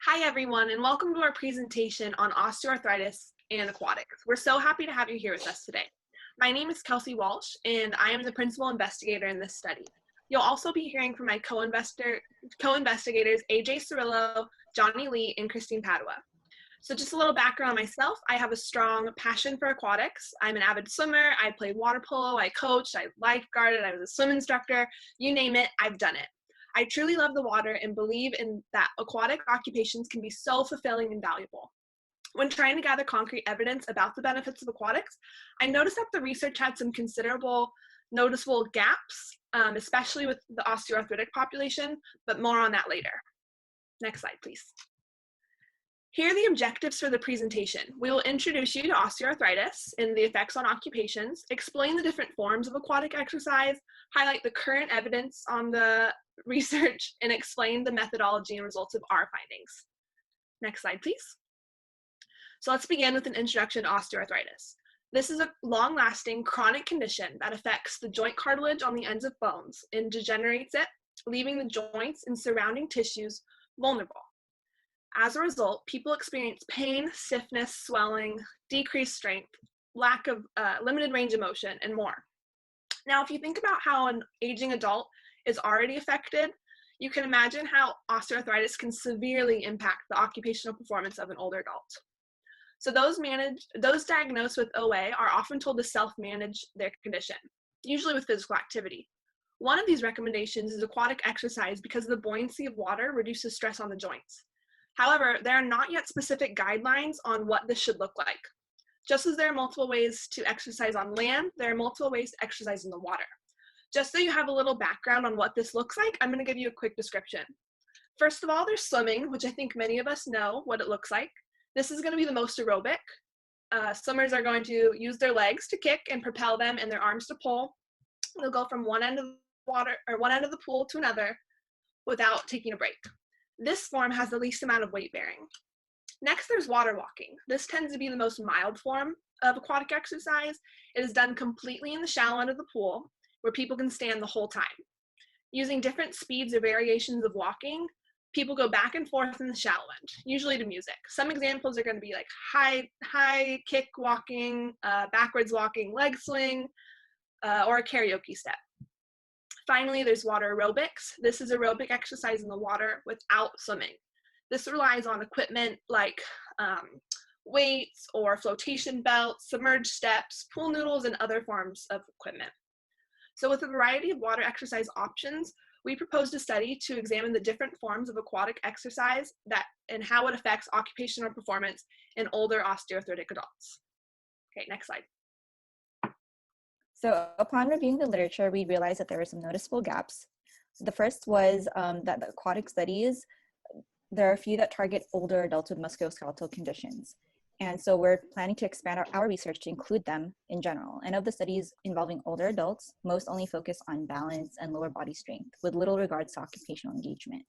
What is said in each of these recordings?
Hi everyone, and welcome to our presentation on osteoarthritis and aquatics. We're so happy to have you here with us today. My name is Kelsey Walsh, and I am the principal investigator in this study. You'll also be hearing from my co-investigators AJ Cirillo, Johnny Lee, and Christine Padua. So just a little background on myself, I have a strong passion for aquatics. I'm an avid swimmer, I played water polo, I coached, I lifeguarded, I was a swim instructor, you name it, I've done it. I truly love the water and believe in that aquatic occupations can be so fulfilling and valuable. When trying to gather concrete evidence about the benefits of aquatics, I noticed that the research had some considerable noticeable gaps, especially with the osteoarthritic population, but more on that later. Next slide, please. Here are the objectives for the presentation. We will introduce you to osteoarthritis and the effects on occupations, explain the different forms of aquatic exercise, highlight the current evidence on the research, and explain the methodology and results of our findings. Next slide, please. So let's begin with an introduction to osteoarthritis. This is a long-lasting chronic condition that affects the joint cartilage on the ends of bones and degenerates it, leaving the joints and surrounding tissues vulnerable. As a result, people experience pain, stiffness, swelling, decreased strength, lack of limited range of motion, and more. Now, if you think about how an aging adult is already affected, you can imagine how osteoarthritis can severely impact the occupational performance of an older adult. So those diagnosed with OA are often told to self-manage their condition, usually with physical activity. One of these recommendations is aquatic exercise because the buoyancy of water reduces stress on the joints. However, there are not yet specific guidelines on what this should look like. Just as there are multiple ways to exercise on land, there are multiple ways to exercise in the water. Just so you have a little background on what this looks like, I'm going to give you a quick description. First of all, there's swimming, which I think many of us know what it looks like. This is going to be the most aerobic. Swimmers are going to use their legs to kick and propel them and their arms to pull. They'll go from one end of the water or one end of the pool to another without taking a break. This form has the least amount of weight bearing. Next, there's water walking. This tends to be the most mild form of aquatic exercise. It is done completely in the shallow end of the pool where people can stand the whole time. Using different speeds or variations of walking, people go back and forth in the shallow end, usually to music. Some examples are going to be like high kick walking, backwards walking, leg swing, or a karaoke step. Finally, there's water aerobics. This is aerobic exercise in the water without swimming. This relies on equipment like weights or flotation belts, submerged steps, pool noodles, and other forms of equipment. So with a variety of water exercise options, we proposed a study to examine the different forms of aquatic exercise and how it affects occupational performance in older osteoarthritic adults. Okay, next slide. So upon reviewing the literature, we realized that there were some noticeable gaps. The first was that the aquatic studies, there are a few that target older adults with musculoskeletal conditions. And so we're planning to expand our research to include them in general. And of the studies involving older adults, most only focus on balance and lower body strength with little regards to occupational engagement.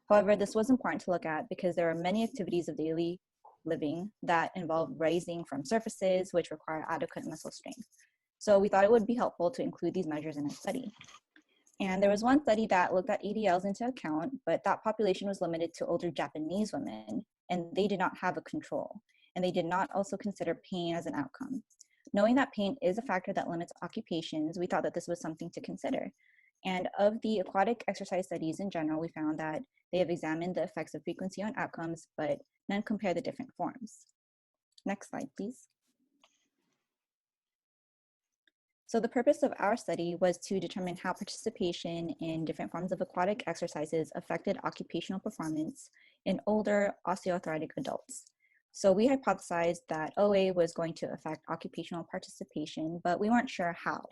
However, this was important to look at because there are many activities of daily living that involve raising from surfaces, which require adequate muscle strength. So we thought it would be helpful to include these measures in our study. And there was one study that looked at ADLs into account, but that population was limited to older Japanese women, and they did not have a control. And they did not also consider pain as an outcome. Knowing that pain is a factor that limits occupations, we thought that this was something to consider. And of the aquatic exercise studies in general, we found that they have examined the effects of frequency on outcomes, but none compare the different forms. Next slide, please. So the purpose of our study was to determine how participation in different forms of aquatic exercises affected occupational performance in older osteoarthritic adults. So we hypothesized that OA was going to affect occupational participation, but we weren't sure how.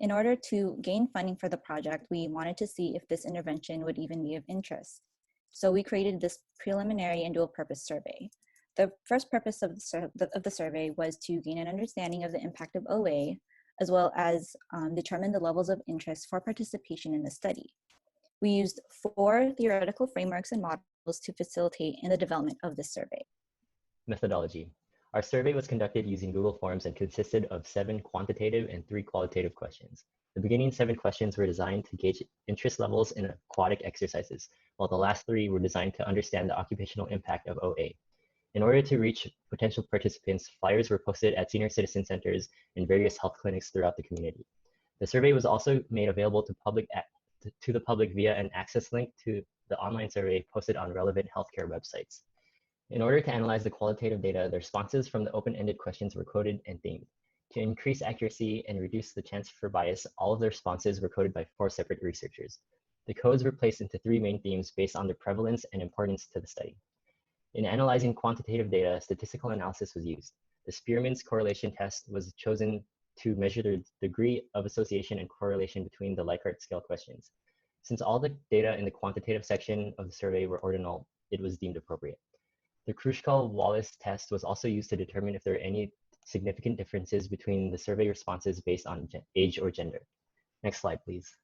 In order to gain funding for the project, we wanted to see if this intervention would even be of interest. So we created this preliminary and dual purpose survey. The first purpose of the survey was to gain an understanding of the impact of OA, as well as determine the levels of interest for participation in the study. We used 4 theoretical frameworks and models to facilitate in the development of this survey. Methodology. Our survey was conducted using Google Forms and consisted of 7 quantitative and 3 qualitative questions. The beginning 7 questions were designed to gauge interest levels in aquatic exercises, while the last 3 were designed to understand the occupational impact of OA. In order to reach potential participants, flyers were posted at senior citizen centers and various health clinics throughout the community. The survey was also made available to the public via an access link to the online survey posted on relevant healthcare websites. In order to analyze the qualitative data, the responses from the open-ended questions were coded and themed. To increase accuracy and reduce the chance for bias, all of the responses were coded by 4 separate researchers. The codes were placed into 3 main themes based on their prevalence and importance to the study. In analyzing quantitative data, statistical analysis was used. The Spearman's correlation test was chosen to measure the degree of association and correlation between the Likert scale questions. Since all the data in the quantitative section of the survey were ordinal, it was deemed appropriate. The Kruskal-Wallis test was also used to determine if there are any significant differences between the survey responses based on age or gender. Next slide, please.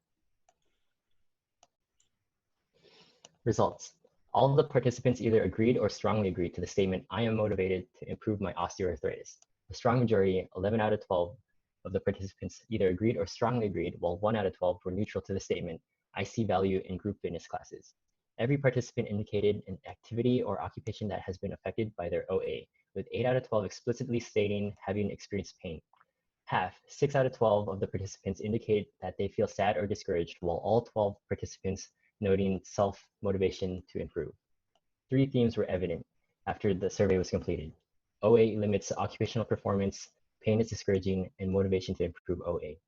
Results. All of the participants either agreed or strongly agreed to the statement, "I am motivated to improve my osteoarthritis." A strong majority, 11 out of 12 of the participants either agreed or strongly agreed, while 1 out of 12 were neutral to the statement, "I see value in group fitness classes." Every participant indicated an activity or occupation that has been affected by their OA, with 8 out of 12 explicitly stating having experienced pain. Half, 6 out of 12 of the participants indicate that they feel sad or discouraged, while all 12 participants noting self-motivation to improve. 3 themes were evident after the survey was completed. OA limits occupational performance, pain is discouraging, and motivation to improve OA.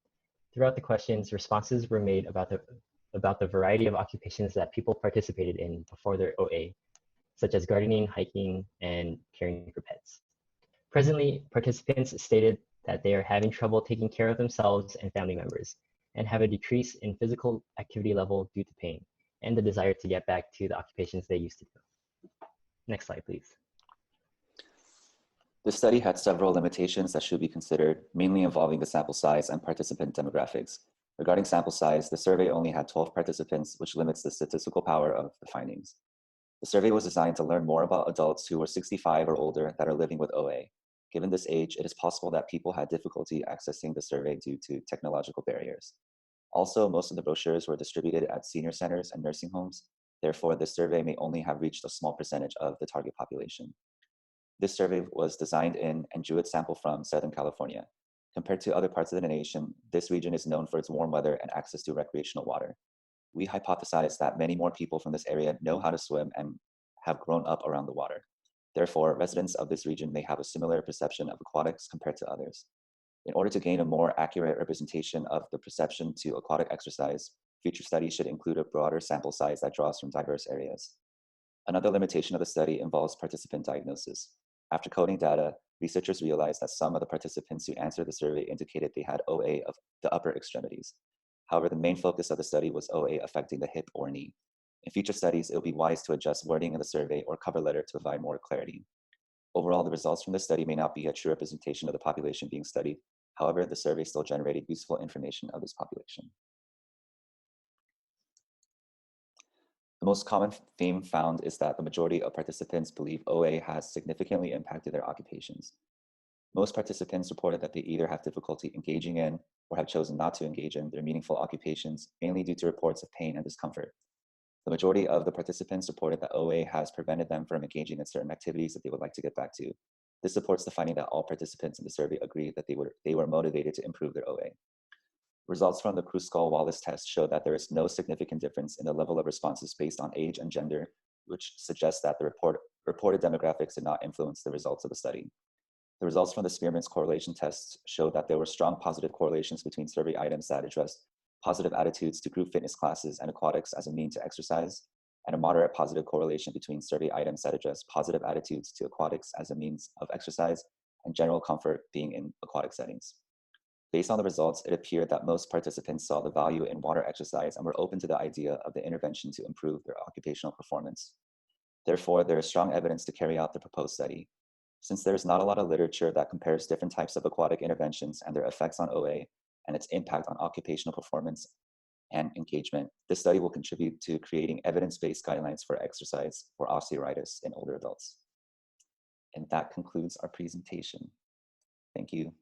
Throughout the questions, responses were made about the variety of occupations that people participated in before their OA, such as gardening, hiking, and caring for pets. Presently, participants stated that they are having trouble taking care of themselves and family members, and have a decrease in physical activity level due to pain, and the desire to get back to the occupations they used to do. Next slide, please. The study had several limitations that should be considered, mainly involving the sample size and participant demographics. Regarding sample size, the survey only had 12 participants, which limits the statistical power of the findings. The survey was designed to learn more about adults who were 65 or older that are living with OA. Given this age, it is possible that people had difficulty accessing the survey due to technological barriers. Also, most of the brochures were distributed at senior centers and nursing homes. Therefore, this survey may only have reached a small percentage of the target population. This survey was designed in and drew its sample from Southern California. Compared to other parts of the nation, this region is known for its warm weather and access to recreational water. We hypothesize that many more people from this area know how to swim and have grown up around the water. Therefore, residents of this region may have a similar perception of aquatics compared to others. In order to gain a more accurate representation of the perception to aquatic exercise, future studies should include a broader sample size that draws from diverse areas. Another limitation of the study involves participant diagnosis. After coding data, researchers realized that some of the participants who answered the survey indicated they had OA of the upper extremities. However, the main focus of the study was OA affecting the hip or knee. In future studies, it will be wise to adjust wording in the survey or cover letter to provide more clarity. Overall, the results from this study may not be a true representation of the population being studied. However, the survey still generated useful information of this population. The most common theme found is that the majority of participants believe OA has significantly impacted their occupations. Most participants reported that they either have difficulty engaging in or have chosen not to engage in their meaningful occupations, mainly due to reports of pain and discomfort. The majority of the participants reported that OA has prevented them from engaging in certain activities that they would like to get back to. This supports the finding that all participants in the survey agreed that they were motivated to improve their OA. Results from the Kruskal-Wallis test show that there is no significant difference in the level of responses based on age and gender, which suggests that the reported demographics did not influence the results of the study. The results from the Spearman's correlation tests showed that there were strong positive correlations between survey items that addressed positive attitudes to group fitness classes and aquatics as a mean to exercise, and a moderate positive correlation between survey items that address positive attitudes to aquatics as a means of exercise and general comfort being in aquatic settings. Based on the results, it appeared that most participants saw the value in water exercise and were open to the idea of the intervention to improve their occupational performance. Therefore, there is strong evidence to carry out the proposed study. Since there is not a lot of literature that compares different types of aquatic interventions and their effects on OA and its impact on occupational performance and engagement, this study will contribute to creating evidence-based guidelines for exercise for osteoarthritis in older adults. And that concludes our presentation. Thank you.